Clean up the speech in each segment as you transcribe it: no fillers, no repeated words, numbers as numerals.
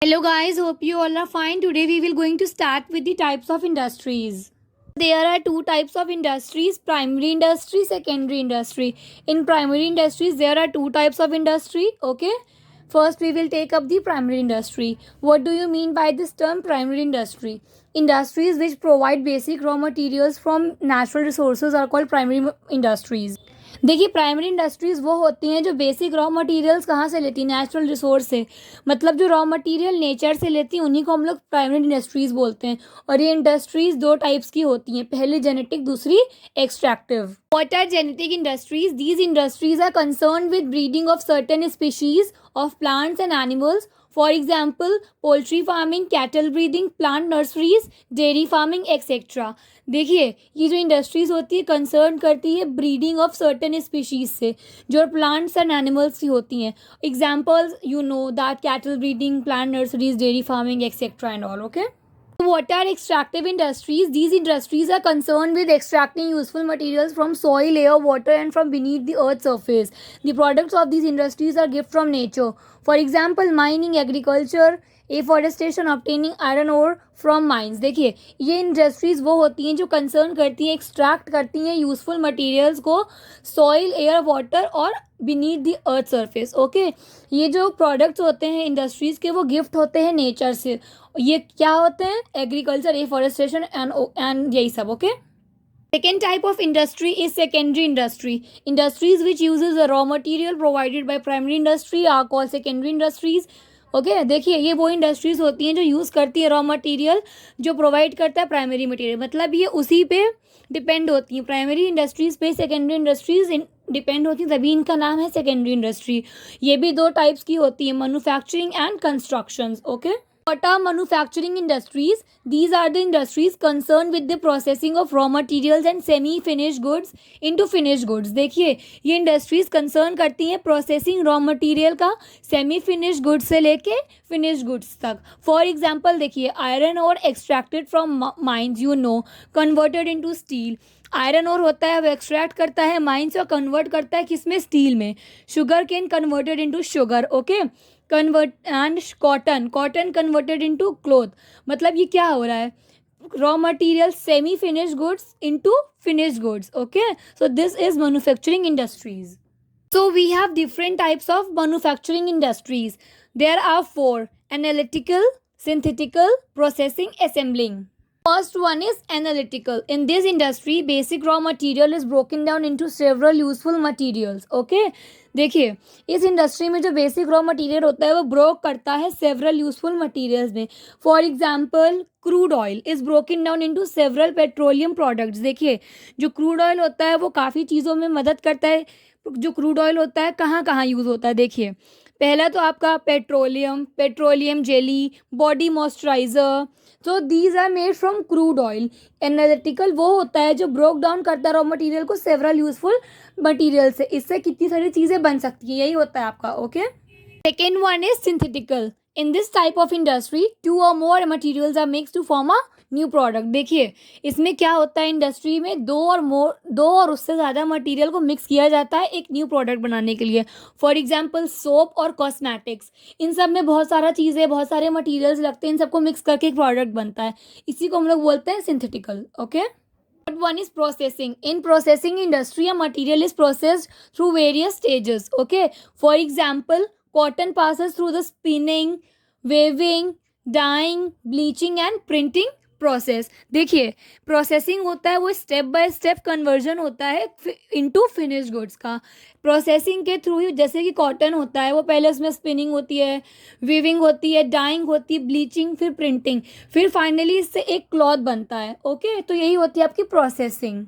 Hello guys, hope you all are fine. Today we will going to start with the types of industries. There are two types of industries, primary industry, secondary industry. In primary industries there are two types of industry, okay? First we will take up the primary industry. What do you mean by this term primary industry? Industries which provide basic raw materials from natural resources are called primary industries. देखिए primary industries वो होती हैं जो basic raw materials कहाँ से लेती हैं, natural resource से, मतलब जो रॉ मटेरियल नेचर से लेती हैं उन्हीं को हम लोग प्राइमरी इंडस्ट्रीज़ बोलते हैं। और ये इंडस्ट्रीज़ दो टाइप्स की होती हैं, पहली जेनेटिक, दूसरी extractive. What are genetic industries? These industries are concern with breeding of certain species of plants and animals. For example poultry farming, cattle breeding, plant nurseries, dairy farming etcetera. देखिए ये जो industries होती है concern करती है breeding of certain species से, जो plants and animals की होती हैं। Examples you know that cattle breeding, plant nurseries, dairy farming etcetera and all, okay? What are extractive industries? These industries are concerned with extracting useful materials from soil, air, water, and from beneath the earth's surface. The products of these industries are gift from nature. For example, mining, agriculture, afforestation, obtaining iron ore from mines. देखिए ये industries वो होती हैं जो concern करती हैं, extract करती हैं यूजफुल मटेरियल्स को सॉइल, एयर, वाटर और beneath the earth surface, okay? ये जो प्रोडक्ट्स होते हैं इंडस्ट्रीज़ के वो गिफ्ट होते हैं नेचर से। ये क्या होते हैं? एग्रीकल्चर, एफॉरेस्टेशन एंड यही सब, okay? Second type of industry is secondary industry. Industries which uses the raw material provided by primary industry are called secondary industries. Okay देखिए ये वो इंडस्ट्रीज होती हैं जो यूज़ करती है रॉ मटेरियल जो प्रोवाइड करता है प्राइमरी मटेरियल, मतलब ये उसी पे डिपेंड होती हैं। प्राइमरी इंडस्ट्रीज पे सेकेंडरी इंडस्ट्रीज डिपेंड होती हैं, तभी इनका नाम है सेकेंडरी इंडस्ट्री। ये भी दो टाइप्स की होती है, manufacturing and constructions, okay? What are manufacturing industries? These are the industries concerned with the processing of raw materials and semi-finished goods into finished goods. देखिए ये इंडस्ट्रीज कंसर्न करती हैं प्रोसेसिंग रॉ मटेरियल का semi finished goods से लेके finished goods तक। For example देखिए iron और extracted from mines, you know, converted into steel. Iron और होता है वो एक्सट्रैक्ट करता है माइंस और कन्वर्ट करता है किसमें? स्टील में। Sugar cane converted into sugar, okay? Convert and cotton converted into cloth. मतलब ये क्या हो रहा है? Raw material semi finished goods into finished goods, okay? So this is manufacturing industries. So we have different types of manufacturing industries. There are four: analytical, synthetical, processing, assembling. First one is analytical. In this industry, basic raw material is broken down into several useful materials. Okay? देखिए इस industry में जो basic raw material होता है वो broke करता है several useful materials में। For example crude oil is broken down into several petroleum products. देखिए जो क्रूड ऑयल होता है वो काफ़ी चीज़ों में मदद करता है। जो क्रूड ऑयल होता है कहाँ कहाँ यूज़ होता है? देखिए पहला तो आपका पेट्रोलियम जेली, बॉडी मॉइस्चराइजर, तो these are made from crude oil. Analytical वो होता है जो ब्रोक डाउन करता है रॉ मटेरियल को सेवरल यूजफुल मटेरियल से। इससे कितनी सारी चीज़ें बन सकती है, यही होता है आपका, okay? Second one is synthetical. In this type of industry, two or more materials are mixed to form a new product. देखिए इसमें क्या होता है, इंडस्ट्री में दो और उससे ज़्यादा मटेरियल को मिक्स किया जाता है एक न्यू प्रोडक्ट बनाने के लिए। फॉर एग्जांपल सोप और कॉस्मेटिक्स, इन सब में बहुत सारा चीज़ें, बहुत सारे मटेरियल्स लगते हैं, इन सबको मिक्स करके एक प्रोडक्ट बनता है। इसी को हम लोग बोलते हैं synthetical, okay? Third one is processing. In processing industry, a material is processed through various stages. Okay. For example, cotton passes through the spinning, weaving, dyeing, bleaching and printing process. देखिए processing होता है वो step by step conversion होता है into finish goods का। Processing के through ही, जैसे कि कॉटन होता है वो पहले उसमें स्पिनिंग होती है, वीविंग होती है, डाइंग होती है, ब्लीचिंग, फिर प्रिंटिंग, फिर फाइनली इससे एक क्लॉथ बनता है, ओके? तो यही होती है आपकी processing.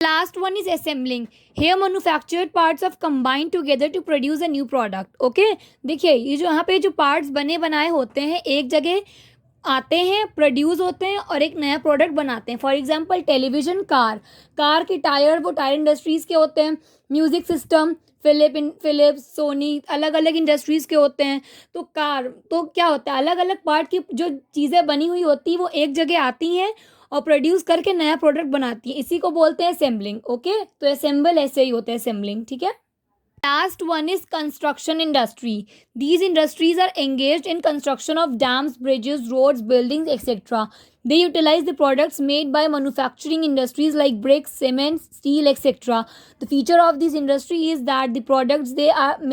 Last one is assembling. Here manufactured parts of combined together to produce a new product. Okay? देखिए ये जो यहाँ पे जो पार्ट्स बने बनाए होते हैं एक जगह आते हैं, प्रोड्यूस होते हैं और एक नया प्रोडक्ट बनाते हैं। फॉर एग्जांपल टेलीविजन, कार के टायर वो टायर इंडस्ट्रीज़ के होते हैं। म्यूज़िक सिस्टम फिलिप्स, सोनी, अलग अलग इंडस्ट्रीज़ के होते हैं। तो कार तो क्या होता है, अलग अलग पार्ट की जो चीज़ें बनी हुई होती हैं वो एक जगह आती हैं और प्रोड्यूस करके नया प्रोडक्ट बनाती है। इसी को बोलते हैं असेंबलिंग, ओके? तो असेंबल ऐसे ही होता है असेंबलिंग, ठीक है? Last one is construction industry. These industries are engaged in construction of dams, bridges, roads, buildings, etc. They utilize the products made by manufacturing industries like bricks, cement, steel, etc. The feature of this industry is that the products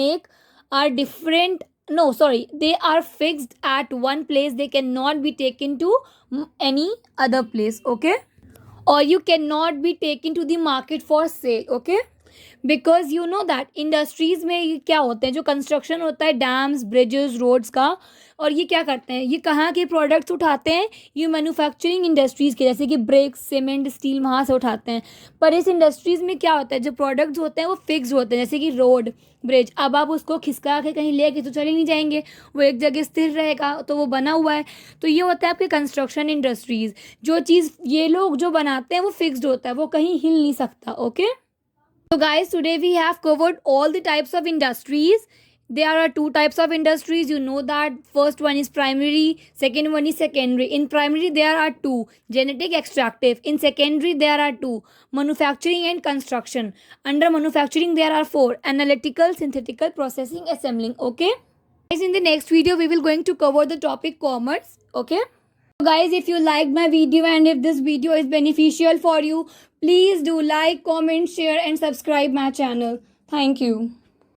make are different. No, sorry, they are fixed at one place. They cannot be taken to any other place. Okay, or you cannot be taken to the market for sale. Okay, because you know that industries में ये क्या होते हैं, जो construction होता है dams, bridges, roads का, और ये क्या करते हैं, ये कहाँ के प्रोडक्ट्स उठाते हैं, ये मैन्युफैक्चरिंग इंडस्ट्रीज़ के, जैसे कि ब्रिक्स, सीमेंट, स्टील, वहाँ से उठाते हैं. पर इस इंडस्ट्रीज़ में क्या होता है, जो प्रोडक्ट्स होते हैं वो फिक्स होते हैं, जैसे कि रोड, ब्रिज. अब आप उसको खिसका के कहीं ले के तो चले नहीं जाएंगे, वो एक जगह स्थिर रहेगा, तो वो बना हुआ है. तो ये होता है आपके कंस्ट्रक्शन इंडस्ट्रीज़. जो चीज़ ये लोग जो बनाते हैं वो फिक्स्ड होता है, वो कहीं हिल नहीं सकता. Okay. So guys, today we have covered all the types of industries. There are two types of industries. You know that first one is primary, second one is secondary. In primary there are two, genetic, extractive. In secondary there are two, manufacturing and construction. Under manufacturing there are four, analytical, synthetical, processing, assembling. Okay. Guys, in the next video we will going to cover the topic commerce. Okay. So guys, if you liked my video and if this video is beneficial for you, please do like, comment, share and subscribe my channel. Thank you.